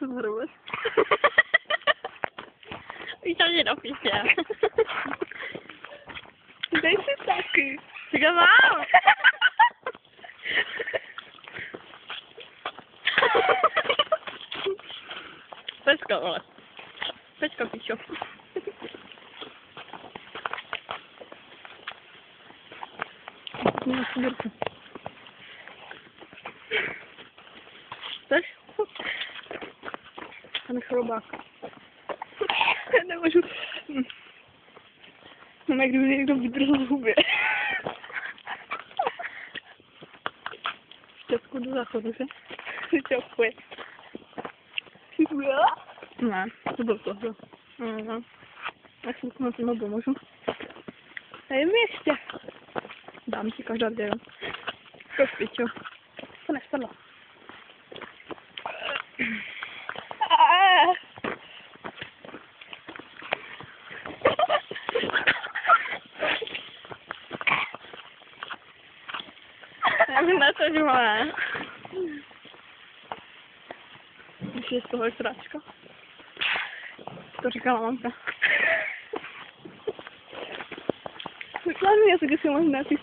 se zhrubeš. Víš, tam mě dopíše. Dej si taky. Tak já mám. Pecka, vole. Pecka, píčo. Na směrku. Chceš? Ten chrobák. Já nemůžu. No, jak kdyby někdo vydržel v hubě. Štětku do záchodu, že? Čopuje. Ne, to bylo tohle. Já si na tím pomůžu. Dej mi ještě. Dám ti každá dvě. Kož pičo. To nespadlo. Já bych na to, že má. Když je z toho sráčka. To říkala mamka. Myslím, že si možná ty